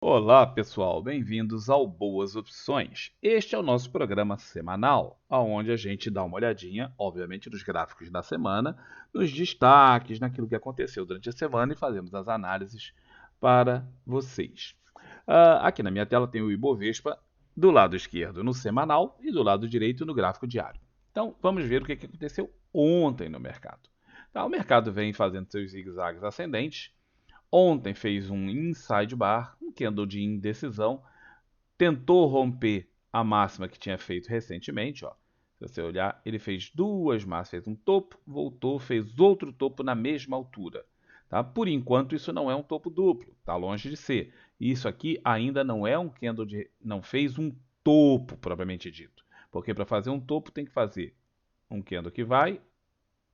Olá, pessoal, bem-vindos ao Boas Opções. Este é o nosso programa semanal, onde a gente dá uma olhadinha, obviamente, nos gráficos da semana, nos destaques, naquilo que aconteceu durante a semana e fazemos as análises para vocês. Aqui na minha tela tem o Ibovespa do lado esquerdo no semanal e do lado direito no gráfico diário. Então, vamos ver o que aconteceu ontem no mercado. Tá, o mercado vem fazendo seus zigue-zagues ascendentes. Ontem fez um inside bar, um candle de indecisão, tentou romper a máxima que tinha feito recentemente, ó. Se você olhar, ele fez duas máximas, fez um topo, voltou, fez outro topo na mesma altura. Tá? Por enquanto, isso não é um topo duplo, está longe de ser. Isso aqui ainda não é um candle de, não fez um topo propriamente dito, porque para fazer um topo tem que fazer um candle que vai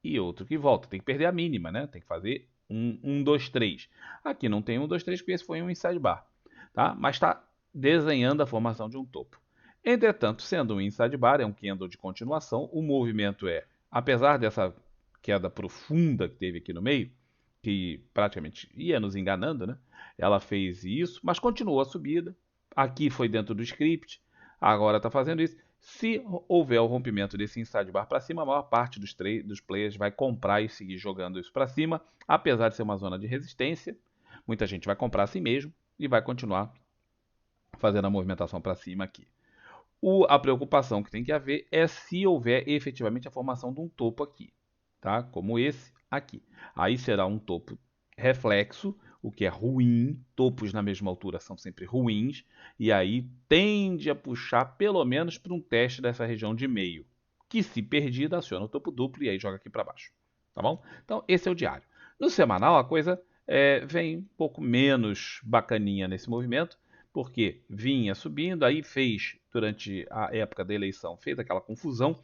e outro que volta. Tem que perder a mínima, né? Tem que fazer 2, 3. Aqui não tem 2, 3, porque esse foi um inside bar. Tá? Mas está desenhando a formação de um topo. Entretanto, sendo um inside bar, é um candle de continuação, o movimento é, apesar dessa queda profunda que teve aqui no meio, que praticamente ia nos enganando, né? Ela fez isso, mas continuou a subida. Aqui foi dentro do script, agora está fazendo isso. Se houver o rompimento desse inside bar para cima, a maior parte dos players vai comprar e seguir jogando isso para cima, apesar de ser uma zona de resistência. Muita gente vai comprar assim mesmo e vai continuar fazendo a movimentação para cima aqui. A preocupação que tem que haver é se houver efetivamente a formação de um topo aqui, tá? Como esse aqui. Aí será um topo reflexo, o que é ruim. Topos na mesma altura são sempre ruins, e aí tende a puxar pelo menos para um teste dessa região de meio, que se perdida aciona o topo duplo e aí joga aqui para baixo, tá bom? Então esse é o diário. No semanal a coisa vem um pouco menos bacaninha nesse movimento, porque vinha subindo, aí fez, durante a época da eleição, fez aquela confusão.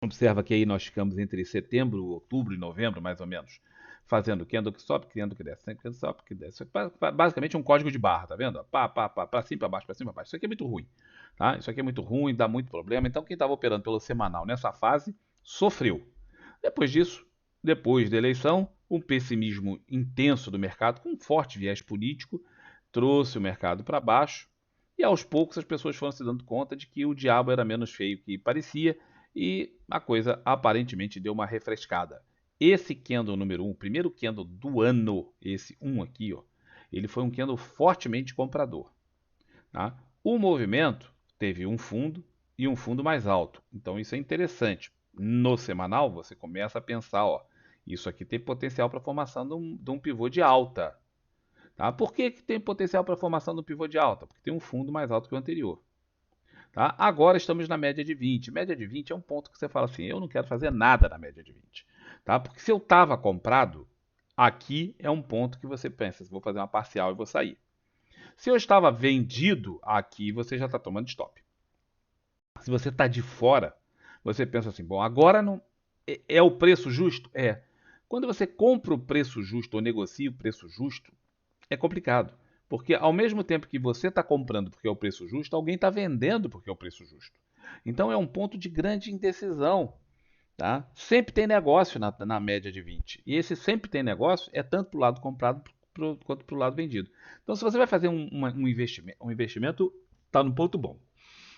Observa que aí nós ficamos entre setembro, outubro e novembro, mais ou menos, fazendo candle que sobe, candle que desce, candle que sobe, que desce. Basicamente um código de barra, tá vendo? Pá, pá, pá, pra cima, pra baixo, pra cima, pra baixo. Isso aqui é muito ruim, tá? Isso aqui é muito ruim, dá muito problema. Então quem estava operando pelo semanal nessa fase, sofreu. Depois disso, depois da eleição, um pessimismo intenso do mercado, com um forte viés político, trouxe o mercado para baixo, e aos poucos as pessoas foram se dando conta de que o diabo era menos feio que parecia, e a coisa aparentemente deu uma refrescada. Esse candle número 1, o primeiro candle do ano, esse 1 aqui, ó, ele foi um candle fortemente comprador. Tá? O movimento teve um fundo e um fundo mais alto. Então isso é interessante. No semanal você começa a pensar, ó, isso aqui tem potencial para a formação de um pivô de alta. Tá? Por que tem potencial para a formação de um pivô de alta? Porque tem um fundo mais alto que o anterior. Tá? Agora estamos na média de 20. Média de 20 é um ponto que você fala assim, eu não quero fazer nada na média de 20. Tá? Porque se eu estava comprado, aqui é um ponto que você pensa, vou fazer uma parcial e vou sair. Se eu estava vendido, aqui você já está tomando stop. Se você está de fora, você pensa assim, bom, agora não é o preço justo? É. Quando você compra o preço justo ou negocia o preço justo, é complicado. Porque ao mesmo tempo que você está comprando porque é o preço justo, alguém está vendendo porque é o preço justo. Então é um ponto de grande indecisão. Tá? Sempre tem negócio na média de 20. E esse sempre tem negócio é tanto para o lado comprado quanto para o lado vendido. Então, se você vai fazer um investimento está no ponto bom.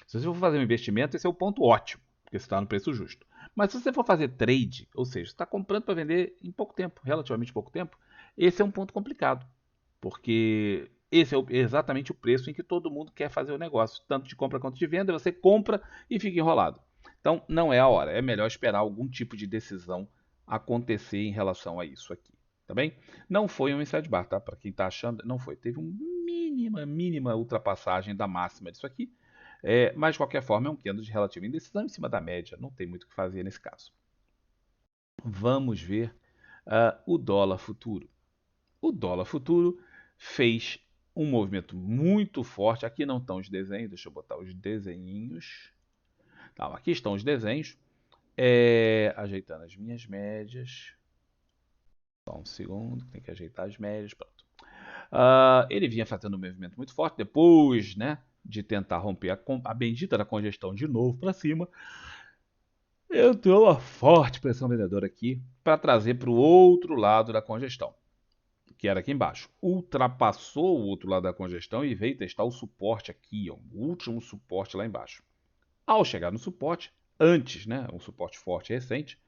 Se você for fazer um investimento, esse é o ponto ótimo, porque você está no preço justo. Mas se você for fazer trade, ou seja, você está comprando para vender em pouco tempo, relativamente pouco tempo, esse é um ponto complicado, porque esse é exatamente o preço em que todo mundo quer fazer o negócio, tanto de compra quanto de venda, você compra e fica enrolado. Então, não é a hora, é melhor esperar algum tipo de decisão acontecer em relação a isso aqui, tá bem? Não foi um inside bar, tá? Para quem está achando, não foi. Teve uma mínima ultrapassagem da máxima disso aqui, mas de qualquer forma é um candle de relativa indecisão em cima da média, não tem muito o que fazer nesse caso. Vamos ver o dólar futuro. O dólar futuro fez um movimento muito forte. Aqui não estão os desenhos, deixa eu botar os desenhinhos. Tá, aqui estão os desenhos. Ajeitando as minhas médias. Só um segundo, tem que ajeitar as médias. Pronto. Ele vinha fazendo um movimento muito forte depois, né, de tentar romper a bendita da congestão de novo para cima. Entrou uma forte pressão vendedora aqui para trazer para o outro lado da congestão. que era aqui embaixo, ultrapassou o outro lado da congestão e veio testar o suporte aqui, ó, o último suporte lá embaixo. Ao chegar no suporte, antes, né, um suporte forte e recente,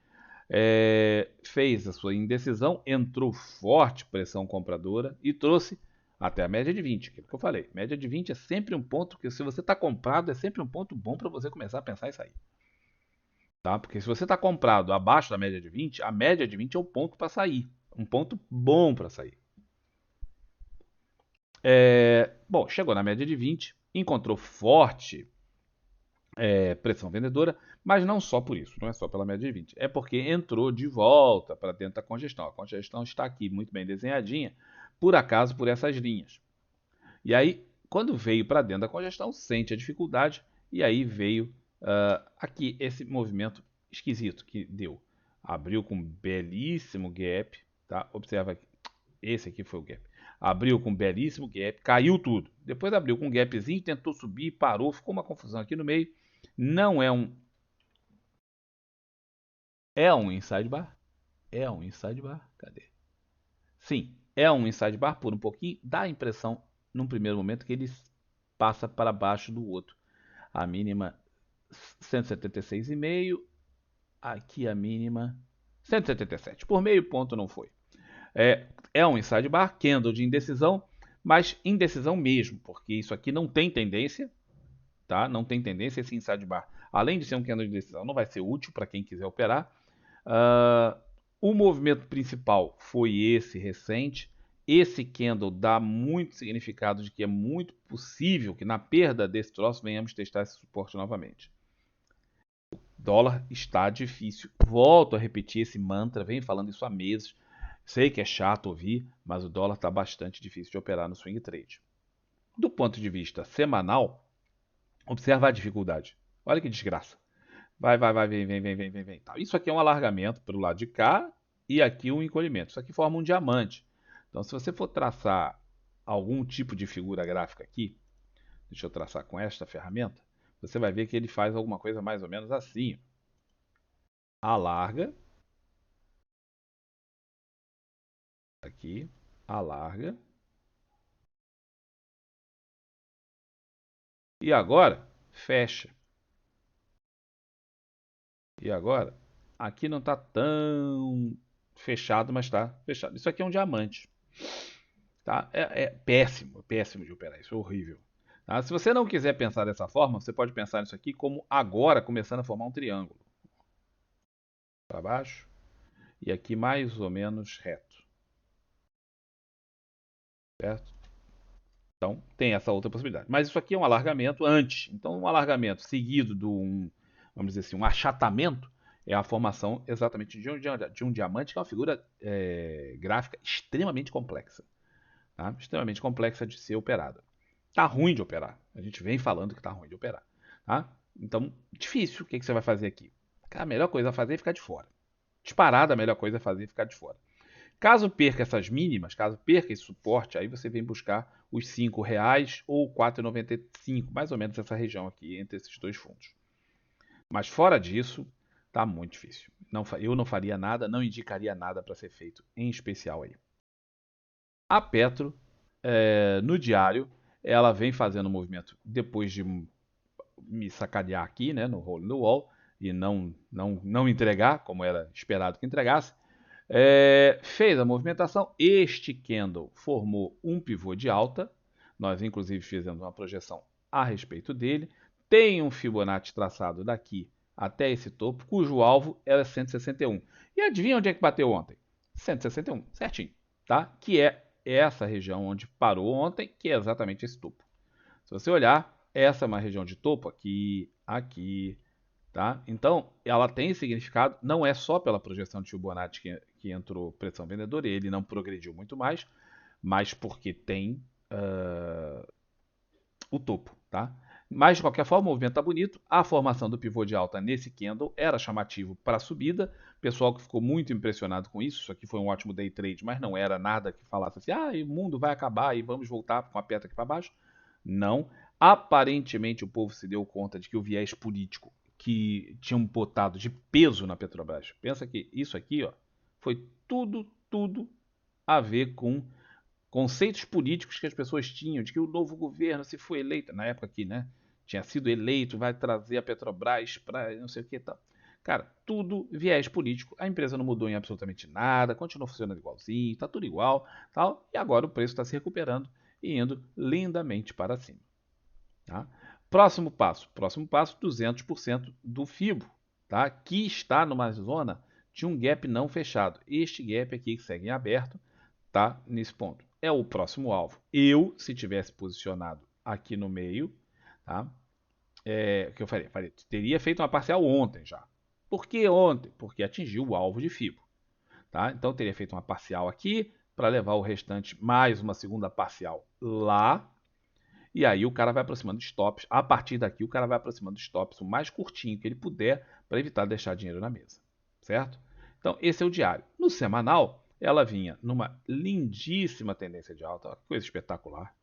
fez a sua indecisão, entrou forte pressão compradora e trouxe até a média de 20, aquilo que eu falei. Média de 20 é sempre um ponto que, se você está comprado, é sempre um ponto bom para você começar a pensar em sair. Tá? Porque se você está comprado abaixo da média de 20, a média de 20 é o ponto para sair. Um ponto bom para sair. Bom, chegou na média de 20, encontrou forte pressão vendedora, mas não só por isso, não é só pela média de 20, é porque entrou de volta para dentro da congestão. A congestão está aqui muito bem desenhadinha, por acaso por essas linhas. E aí, quando veio para dentro da congestão, sente a dificuldade, e aí veio aqui esse movimento esquisito que deu. Abriu com um belíssimo gap, tá? Observa aqui, esse aqui foi o gap. Abriu com um belíssimo gap, caiu tudo. Depois abriu com um gapzinho, tentou subir, parou, ficou uma confusão aqui no meio. Não é um. É um inside bar? É um inside bar? Cadê? Sim, é um inside bar por um pouquinho. Dá a impressão, num primeiro momento, que ele passa para baixo do outro. A mínima 176,5. Aqui a mínima 177. Por meio ponto não foi. É um inside bar, candle de indecisão, mas indecisão mesmo, porque isso aqui não tem tendência, tá? Não tem tendência esse inside bar. Além de ser um candle de indecisão, não vai ser útil para quem quiser operar. O movimento principal foi esse recente. Esse candle dá muito significado de que é muito possível que na perda desse troço venhamos testar esse suporte novamente. Dólar está difícil. Volto a repetir esse mantra, venho falando isso há meses. Sei que é chato ouvir, mas o dólar está bastante difícil de operar no swing trade. Do ponto de vista semanal, observa a dificuldade. Olha que desgraça. Vai, vem. Isso aqui é um alargamento para o lado de cá e aqui um encolhimento. Isso aqui forma um diamante. Então, se você for traçar algum tipo de figura gráfica aqui, deixa eu traçar com esta ferramenta, você vai ver que ele faz alguma coisa mais ou menos assim. Alarga, aqui, alarga. E agora, fecha. E agora, aqui não está tão fechado, mas está fechado. Isso aqui é um diamante. Tá? É péssimo de operar. Isso é horrível. Tá? Se você não quiser pensar dessa forma, você pode pensar nisso aqui como agora começando a formar um triângulo. Para baixo. E aqui mais ou menos reto. Certo? Então, tem essa outra possibilidade. Mas isso aqui é um alargamento antes. Então, um alargamento seguido de vamos dizer assim, um achatamento, é a formação exatamente de um diamante, que é uma figura gráfica extremamente complexa. Tá? Extremamente complexa de ser operada. Tá ruim de operar. A gente vem falando que tá ruim de operar. Tá? Então, difícil. O que você vai fazer aqui? A melhor coisa a fazer é ficar de fora. Disparada, a melhor coisa a fazer é ficar de fora. Caso perca essas mínimas, caso perca esse suporte, aí você vem buscar os R$ 5 ou R$ 4,95, mais ou menos essa região aqui, entre esses dois fundos. Mas fora disso, tá muito difícil. Eu não faria nada, não indicaria nada para ser feito, em especial aí. A Petro, no diário, ela vem fazendo um movimento depois de me sacanear aqui, né, no Hole in the Wall, e não entregar, como era esperado que entregasse. Fez a movimentação. Este candle formou um pivô de alta. Nós, inclusive, fizemos uma projeção a respeito dele. Tem um Fibonacci traçado daqui até esse topo, cujo alvo era 161. E adivinha onde é que bateu ontem? 161, certinho, tá? Que é essa região onde parou ontem, que é exatamente esse topo. Se você olhar, essa é uma região de topo aqui, tá? Então, ela tem significado, não é só pela projeção de Fibonacci que entrou pressão vendedora, e ele não progrediu muito mais, mas porque tem o topo, tá? Mas, de qualquer forma, o movimento está bonito. A formação do pivô de alta nesse candle era chamativo para a subida. Pessoal que ficou muito impressionado com isso. Isso aqui foi um ótimo day trade, mas não era nada que falasse assim, o mundo vai acabar e vamos voltar com a pedra aqui para baixo. Não. Aparentemente, o povo se deu conta de que o viés político que tinham botado de peso na Petrobras. Pensa que isso aqui, ó, foi tudo a ver com conceitos políticos que as pessoas tinham, de que o novo governo, se for eleito, na época aqui, né, tinha sido eleito, vai trazer a Petrobras para não sei o que e tal. Cara, tudo viés político, a empresa não mudou em absolutamente nada, continua funcionando igualzinho, tá tudo igual, tal, e agora o preço está se recuperando e indo lindamente para cima. Tá? Próximo passo, 200% do FIBO, tá? Que está numa zona de um gap não fechado. Este gap aqui que segue em aberto, tá nesse ponto. É o próximo alvo. Eu, se tivesse posicionado aqui no meio, tá? O que eu faria? Teria feito uma parcial ontem já. Por que ontem? Porque atingiu o alvo de FIBO. Tá? Então teria feito uma parcial aqui para levar o restante mais uma segunda parcial lá. E aí o cara vai aproximando dos stops. A partir daqui o cara vai aproximando dos stops o mais curtinho que ele puder para evitar deixar dinheiro na mesa. Certo? Então esse é o diário. No semanal, ela vinha numa lindíssima tendência de alta, coisa espetacular.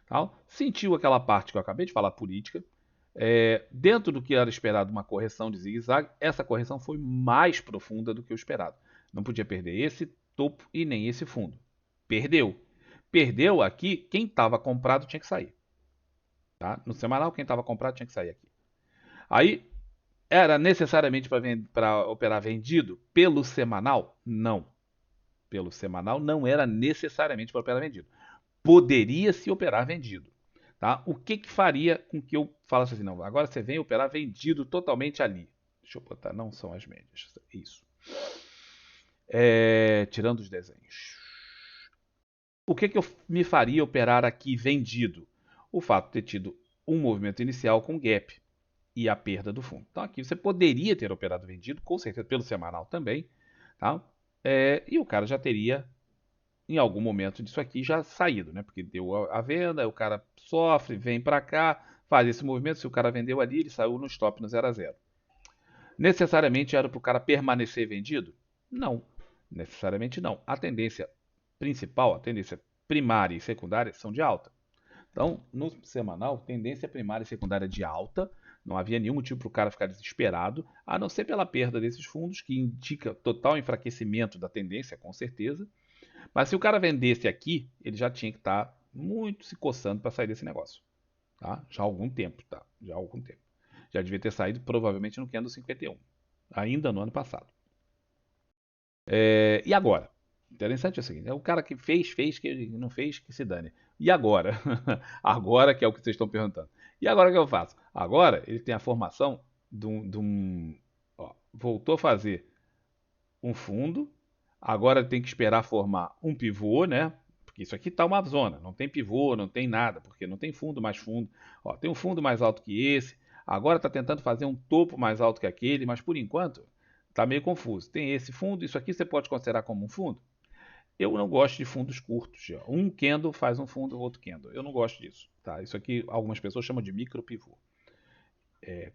Tal. Sentiu aquela parte que eu acabei de falar, política. Dentro do que era esperado uma correção de zigue-zague, essa correção foi mais profunda do que o esperado. Não podia perder esse topo e nem esse fundo. Perdeu. Perdeu aqui, quem estava comprado tinha que sair. Tá? No semanal, quem estava comprado tinha que sair aqui. Aí, era necessariamente para operar vendido pelo semanal? Não. Pelo semanal não era necessariamente para operar vendido. Poderia se operar vendido. Tá? O que faria com que eu falasse assim, não, agora você vem operar vendido totalmente ali. Deixa eu botar, não são as médias. Isso. Tirando os desenhos. O que eu me faria operar aqui vendido? O fato de ter tido um movimento inicial com gap e a perda do fundo. Então aqui você poderia ter operado vendido, com certeza pelo semanal também. Tá? E o cara já teria em algum momento disso aqui já saído, né? Porque deu a venda, o cara sofre, vem para cá, faz esse movimento. Se o cara vendeu ali, ele saiu no stop no 0 a 0. Necessariamente era para o cara permanecer vendido? Não, necessariamente não. A tendência principal, a tendência primária e secundária são de alta. Então, no semanal, tendência primária e secundária de alta. Não havia nenhum motivo para o cara ficar desesperado, a não ser pela perda desses fundos, que indica total enfraquecimento da tendência, com certeza. Mas se o cara vendesse aqui, ele já tinha que estar muito se coçando para sair desse negócio. Tá? Já há algum tempo, tá? Já há algum tempo. Já devia ter saído provavelmente no candle 51, ainda no ano passado. E agora? Interessante é o seguinte, o cara que fez, que não fez, que se dane. E agora? Agora que é o que vocês estão perguntando. E agora o que eu faço? Agora ele tem a formação de um voltou a fazer um fundo. Agora tem que esperar formar um pivô, né? Porque isso aqui está uma zona, não tem pivô, não tem nada, porque não tem fundo mais fundo. Tem um fundo mais alto que esse. Agora está tentando fazer um topo mais alto que aquele, mas por enquanto está meio confuso. Tem esse fundo, isso aqui você pode considerar como um fundo? Eu não gosto de fundos curtos. Um candle faz um fundo, outro candle. Eu não gosto disso. Tá? Isso aqui algumas pessoas chamam de micro pivô.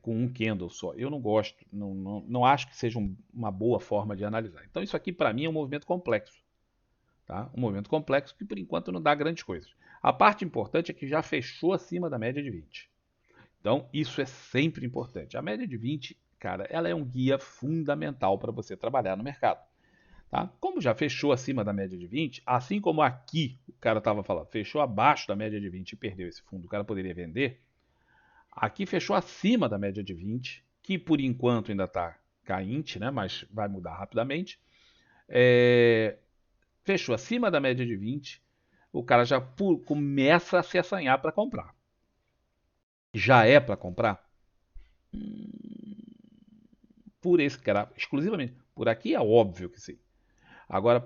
Com um candle só. Eu não gosto, não acho que seja uma boa forma de analisar. Então isso aqui para mim é um movimento complexo. Tá? Um movimento complexo que por enquanto não dá grandes coisas. A parte importante é que já fechou acima da média de 20. Então isso é sempre importante. A média de 20, cara, ela é um guia fundamental para você trabalhar no mercado. Tá? Como já fechou acima da média de 20, assim como aqui o cara estava falando, fechou abaixo da média de 20 e perdeu esse fundo, o cara poderia vender. Aqui fechou acima da média de 20, que por enquanto ainda está cainte, né? Mas vai mudar rapidamente. Fechou acima da média de 20, o cara já começa a se assanhar para comprar. Já é para comprar? Por esse cara, exclusivamente. Por aqui é óbvio que sim. Agora,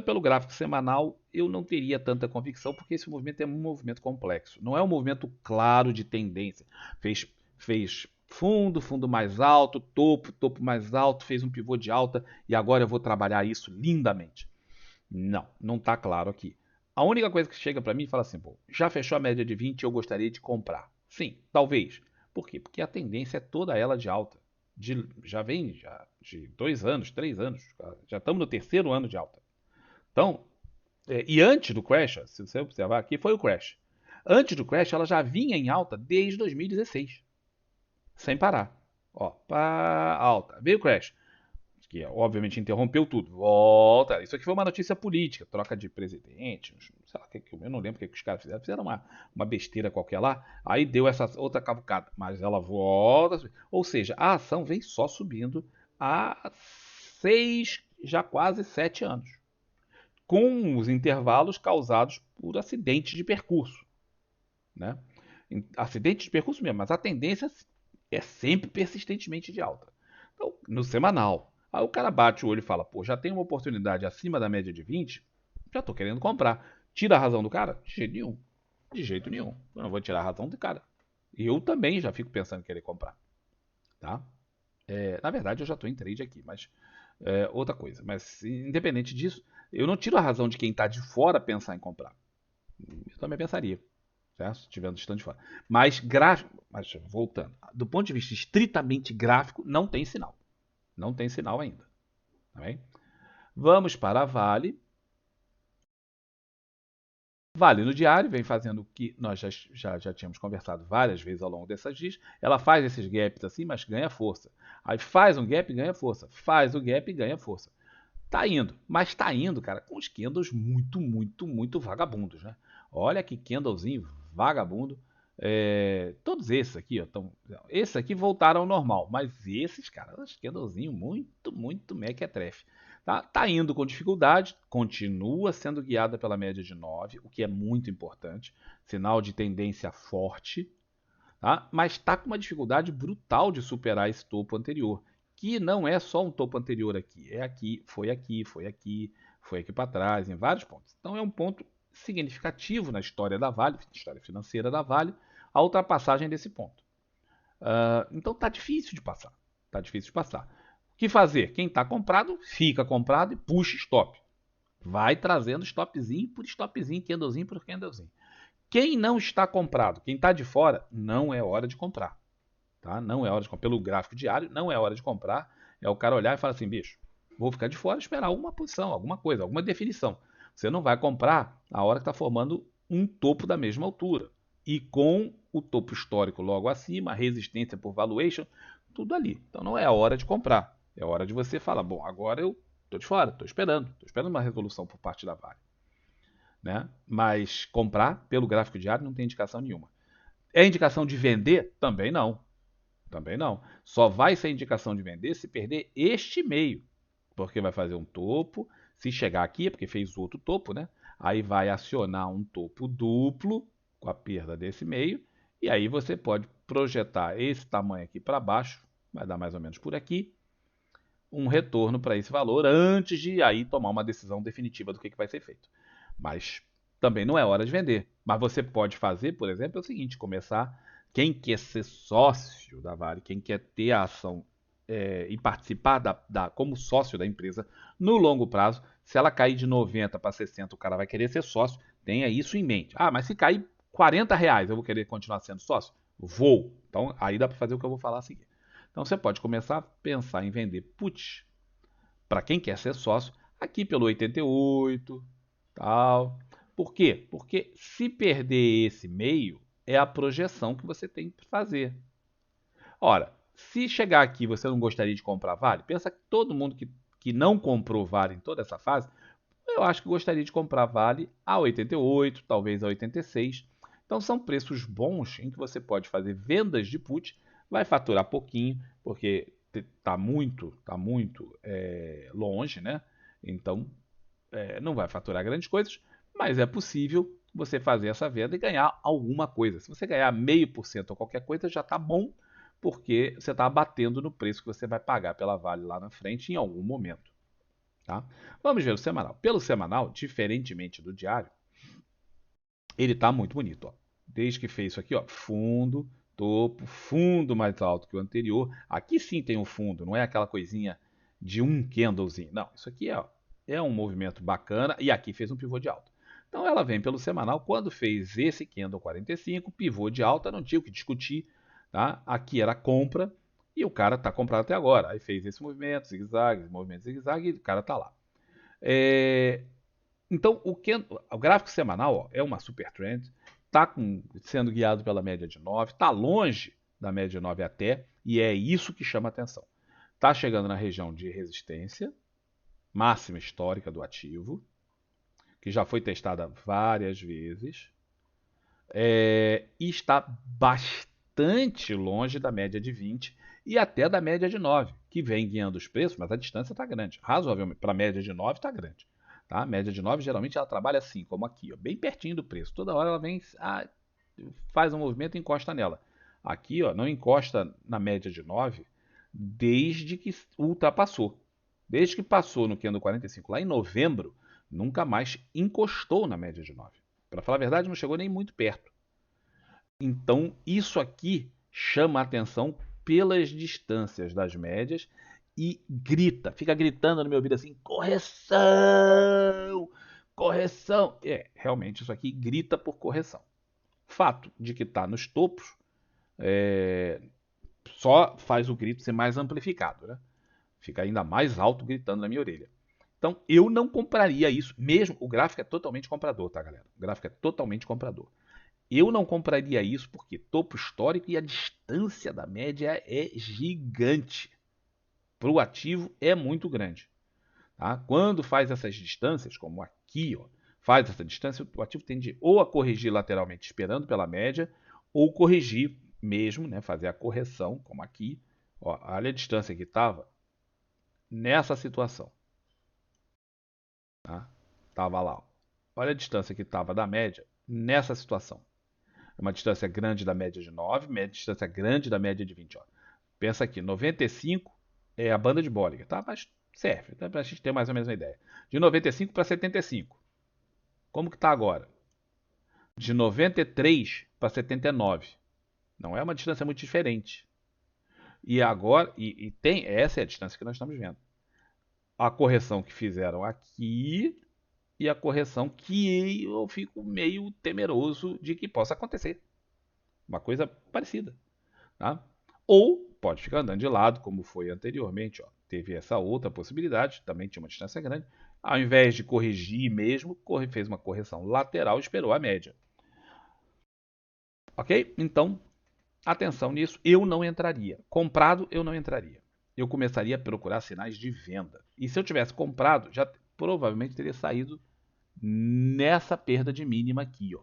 pelo gráfico semanal, eu não teria tanta convicção, porque esse movimento é um movimento complexo. Não é um movimento claro de tendência. Fez fundo mais alto, topo mais alto, fez um pivô de alta e agora eu vou trabalhar isso lindamente. Não está claro aqui. A única coisa que chega para mim e fala assim, pô, já fechou a média de 20, eu gostaria de comprar. Sim, talvez. Por quê? Porque a tendência é toda ela de alta. Já vem de 2 anos, 3 anos. Já estamos no terceiro ano de alta. Então, e antes do crash, se você observar aqui, foi o crash. Antes do crash, ela já vinha em alta desde 2016. Sem parar. Alta. Veio o crash. que obviamente interrompeu tudo. Volta. Isso aqui foi uma notícia política, troca de presidente, sei lá, eu não lembro o que os caras fizeram. Fizeram uma besteira qualquer lá, aí deu essa outra cavucada. Mas ela volta. Ou seja, a ação vem só subindo há 6, já quase 7 anos. Com os intervalos causados por acidentes de percurso. Né? Acidentes de percurso mesmo, mas a tendência é sempre persistentemente de alta. Então, no semanal, aí o cara bate o olho e fala, pô, já tem uma oportunidade acima da média de 20, já estou querendo comprar. Tira a razão do cara? De jeito nenhum. De jeito nenhum. Eu não vou tirar a razão do cara. Eu também já fico pensando em querer comprar. Tá? Na verdade, eu já estou em trade aqui, mas outra coisa. Mas independente disso, eu não tiro a razão de quem está de fora pensar em comprar. Eu também pensaria. Certo? Se estiver distante de fora. Mas voltando, do ponto de vista estritamente gráfico, não tem sinal. Não tem sinal ainda. Tá bem? Vamos para a Vale. Vale no diário vem fazendo o que nós já tínhamos conversado várias vezes ao longo dessas dias. Ela faz esses gaps assim, mas ganha força. Aí faz um gap e ganha força. Faz o gap e ganha força. Tá indo. Mas tá indo, cara, com os candles muito, muito, muito vagabundos, né? Olha que candlezinho vagabundo. Todos esses aqui, ó, esses aqui voltaram ao normal, mas esses, cara, os candlezinho muito, muito mequetrefe. Tá indo com dificuldade, continua sendo guiada pela média de 9, o que é muito importante, sinal de tendência forte, tá? Mas está com uma dificuldade brutal de superar esse topo anterior, que não é só um topo anterior aqui, é aqui, foi aqui, foi aqui, foi aqui para trás, em vários pontos. Então é um ponto significativo na história da Vale, história financeira da Vale, a ultrapassagem desse ponto. Então tá difícil de passar. Tá difícil de passar. O que fazer? Quem está comprado, fica comprado e puxa stop. Vai trazendo stopzinho por stopzinho, candlezinho por candlezinho. Quem não está comprado, quem está de fora, não é hora de comprar. Tá? Não é hora de comprar. Pelo gráfico diário, não é hora de comprar. É o cara olhar e falar assim, bicho, vou ficar de fora e esperar alguma posição, alguma coisa, alguma definição. Você não vai comprar a hora que está formando um topo da mesma altura. E com o topo histórico logo acima, a resistência por valuation, tudo ali. Então não é a hora de comprar. É hora de você falar, bom, agora eu estou de fora, estou esperando uma resolução por parte da Vale. Né? Mas comprar pelo gráfico diário não tem indicação nenhuma. É indicação de vender? Também não. Também não. Só vai ser indicação de vender se perder este meio. Porque vai fazer um topo. Se chegar aqui, é porque fez outro topo, né? Aí vai acionar um topo duplo com a perda desse meio. E aí você pode projetar esse tamanho aqui para baixo. Vai dar mais ou menos por aqui. Um retorno para esse valor antes de aí tomar uma decisão definitiva do que vai ser feito. Mas também não é hora de vender. Mas você pode fazer, por exemplo, é o seguinte: começar. Quem quer ser sócio da Vale, quem quer ter a ação e participar como sócio da empresa no longo prazo, se ela cair de 90 para 60, o cara vai querer ser sócio. Tenha isso em mente. Ah, mas se cair R$ 40, eu vou querer continuar sendo sócio? Vou. Então aí dá para fazer o que eu vou falar a seguir. Então você pode começar a pensar em vender put para quem quer ser sócio aqui pelo 88, tal. Por quê? Porque se perder esse meio, é a projeção que você tem que fazer. Ora, se chegar aqui e você não gostaria de comprar Vale, pensa que todo mundo que não comprou Vale em toda essa fase, eu acho que gostaria de comprar Vale a 88, talvez a 86. Então são preços bons em que você pode fazer vendas de put, vai faturar pouquinho, porque está muito longe, né? Então não vai faturar grandes coisas, mas é possível você fazer essa venda e ganhar alguma coisa. Se você ganhar 0,5% ou qualquer coisa, já está bom, porque você está abatendo no preço que você vai pagar pela Vale lá na frente em algum momento. Tá? Vamos ver o semanal. Pelo semanal, diferentemente do diário, ele está muito bonito. Ó. Desde que fez isso aqui, ó, fundo, topo, fundo mais alto que o anterior. Aqui sim tem um fundo, não é aquela coisinha de um candlezinho. Não, isso aqui é um movimento bacana e aqui fez um pivô de alta. Então ela vem pelo semanal, quando fez esse candle 45, pivô de alta, não tinha o que discutir. Tá? Aqui era compra e o cara está comprado até agora. Aí fez esse movimento, zigue-zague, movimento zigue-zague e o cara está lá. Então o gráfico semanal ó, é uma super trend, está sendo guiado pela média de 9, está longe da média de 9 até, e é isso que chama atenção. Está chegando na região de resistência, máxima histórica do ativo, que já foi testada várias vezes, e está bastante longe da média de 20 e até da média de 9, que vem guiando os preços, mas a distância está grande. Razoavelmente, para a média de 9 está grande. Tá? A média de 9 geralmente ela trabalha assim, como aqui, ó, bem pertinho do preço. Toda hora ela vem, faz um movimento e encosta nela. Aqui ó, não encosta na média de 9 desde que ultrapassou. Desde que passou no candle 45 lá em novembro, nunca mais encostou na média de 9. Para falar a verdade, não chegou nem muito perto. Então, isso aqui chama a atenção pelas distâncias das médias e grita, fica gritando no meu ouvido assim: correção! Correção! Realmente isso aqui grita por correção. Fato de que está nos topos só faz o grito ser mais amplificado, né? Fica ainda mais alto gritando na minha orelha. Então, eu não compraria isso, mesmo o gráfico é totalmente comprador, tá, galera? O gráfico é totalmente comprador. Eu não compraria isso porque topo histórico e a distância da média é gigante. Para o ativo é muito grande. Tá? Quando faz essas distâncias, como aqui, ó, faz essa distância, o ativo tende ou a corrigir lateralmente esperando pela média, ou corrigir mesmo, né, fazer a correção, como aqui. Ó, olha a distância que estava nessa situação. Tá? Tava lá. Ó. Olha a distância que estava da média nessa situação. É uma distância grande da média de 9, distância grande da média de 20. Ó. Pensa aqui, 95 é a banda de Bollinger, tá? Mas serve, tá? Para a gente ter mais ou menos uma ideia. De 95 para 75. Como que está agora? De 93 para 79. Não é uma distância muito diferente. E agora, tem, essa é a distância que nós estamos vendo. A correção que fizeram aqui e a correção que eu fico meio temeroso de que possa acontecer. Uma coisa parecida. Tá? Ou pode ficar andando de lado, como foi anteriormente. Ó. Teve essa outra possibilidade, também tinha uma distância grande. Ao invés de corrigir mesmo, fez uma correção lateral e esperou a média. Ok? Então, atenção nisso, eu não entraria. Comprado, eu não entraria. Eu começaria a procurar sinais de venda. E se eu tivesse comprado, já provavelmente teria saído nessa perda de mínima aqui, ó.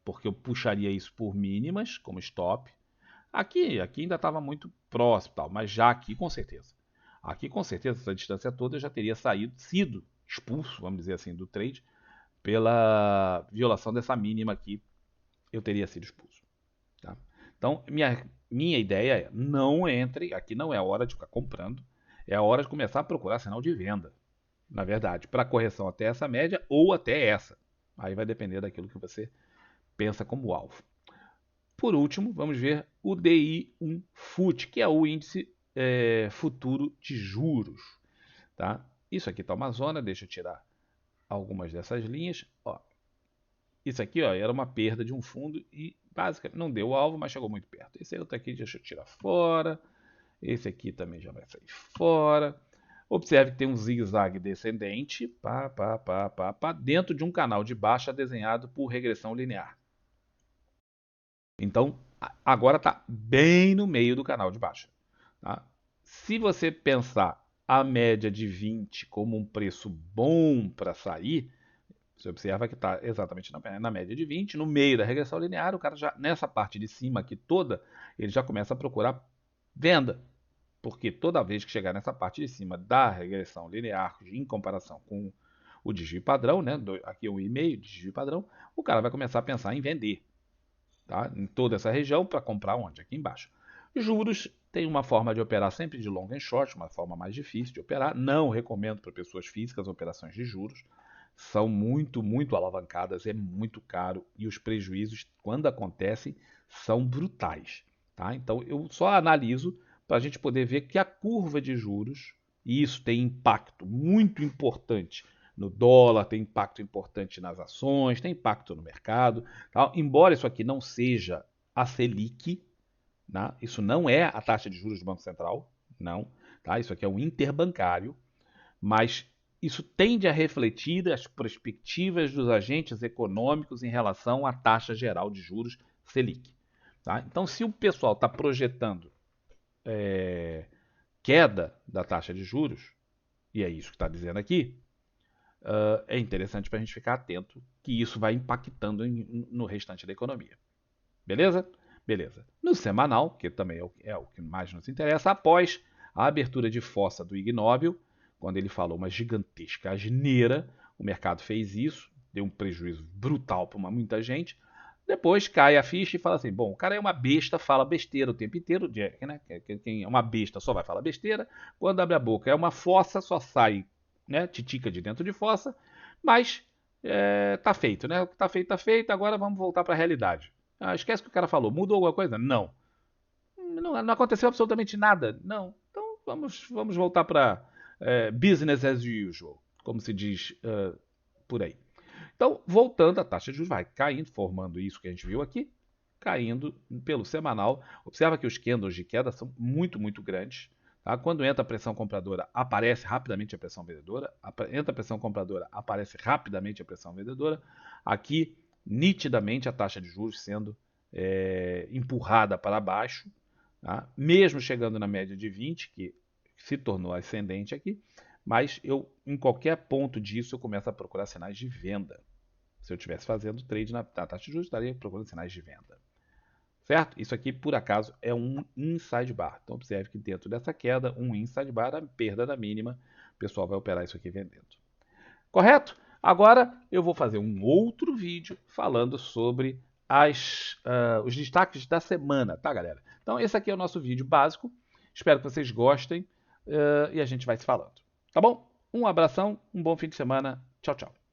Porque eu puxaria isso por mínimas, como stop. Aqui ainda estava muito próximo, tal, mas já aqui com certeza. Aqui com certeza, essa distância toda eu já teria sido expulso, vamos dizer assim, do trade, pela violação dessa mínima aqui, eu teria sido expulso. Tá? Então, minha ideia é, não entre, aqui não é a hora de ficar comprando, é a hora de começar a procurar sinal de venda, na verdade, para correção até essa média ou até essa. Aí vai depender daquilo que você pensa como alvo. Por último, vamos ver o DI1 FUT, que é o índice futuro de juros. Tá? Isso aqui está uma zona, deixa eu tirar algumas dessas linhas. Ó, isso aqui ó, era uma perda de um fundo e basicamente não deu o alvo, mas chegou muito perto. Esse outro aqui, deixa eu tirar fora. Esse aqui também já vai sair fora. Observe que tem um zigue-zague descendente dentro de um canal de baixa desenhado por regressão linear. Então, agora está bem no meio do canal de baixa. Tá? Se você pensar a média de 20 como um preço bom para sair, você observa que está exatamente na média de 20, no meio da regressão linear, o cara já, nessa parte de cima aqui toda, ele já começa a procurar venda. Porque toda vez que chegar nessa parte de cima da regressão linear, em comparação com o desvio padrão, né, aqui é 1,5 desvio padrão, o cara vai começar a pensar em vender. Tá? Em toda essa região para comprar onde? Aqui embaixo. Juros tem uma forma de operar sempre de long and short, uma forma mais difícil de operar. Não recomendo para pessoas físicas operações de juros. São muito alavancadas, é muito caro e os prejuízos, quando acontecem, são brutais. Tá? Então eu só analiso para a gente poder ver que a curva de juros, e isso tem impacto muito importante no dólar, tem impacto importante nas ações, tem impacto no mercado. Tá? Embora isso aqui não seja a Selic, né? Isso não é a taxa de juros do Banco Central, não. Tá? Isso aqui é um interbancário, mas isso tende a refletir as perspectivas dos agentes econômicos em relação à taxa geral de juros Selic. Tá? Então, se o pessoal está projetando queda da taxa de juros, e é isso que está dizendo aqui, é interessante para a gente ficar atento que isso vai impactando no restante da economia. Beleza? Beleza. No semanal, que também é o que mais nos interessa, após a abertura de fossa do Ignóbil, quando ele falou uma gigantesca asneira, o mercado fez isso, deu um prejuízo brutal para muita gente. Depois cai a ficha e fala assim: bom, o cara é uma besta, fala besteira o tempo inteiro. Né? Quem é uma besta só vai falar besteira. Quando abre a boca é uma fossa, só sai, né, titica de dentro de fossa. Mas tá feito, né? O que tá feito, tá feito. Agora vamos voltar para a realidade. Esquece o que o cara falou. Mudou alguma coisa? Não. Não aconteceu absolutamente nada. Não. Então vamos voltar para business as usual, como se diz por aí. Então, voltando, a taxa de juros vai caindo, formando isso que a gente viu aqui, caindo pelo semanal. Observa que os candles de queda são muito, muito grandes. Tá? Quando entra a pressão compradora, aparece rapidamente a pressão vendedora. Entra a pressão compradora, aparece rapidamente a pressão vendedora. Aqui, nitidamente, a taxa de juros sendo empurrada para baixo, tá? Mesmo chegando na média de 20, que se tornou ascendente aqui. Mas em qualquer ponto disso, eu começo a procurar sinais de venda. Se eu estivesse fazendo trade na taxa de juros, estaria procurando sinais de venda. Certo? Isso aqui, por acaso, é um inside bar. Então, observe que dentro dessa queda, um inside bar, a perda da mínima, o pessoal vai operar isso aqui vendendo. Correto? Agora, eu vou fazer um outro vídeo falando sobre os destaques da semana, tá, galera? Então, esse aqui é o nosso vídeo básico. Espero que vocês gostem e a gente vai se falando. Tá bom? Um abração, um bom fim de semana. Tchau, tchau.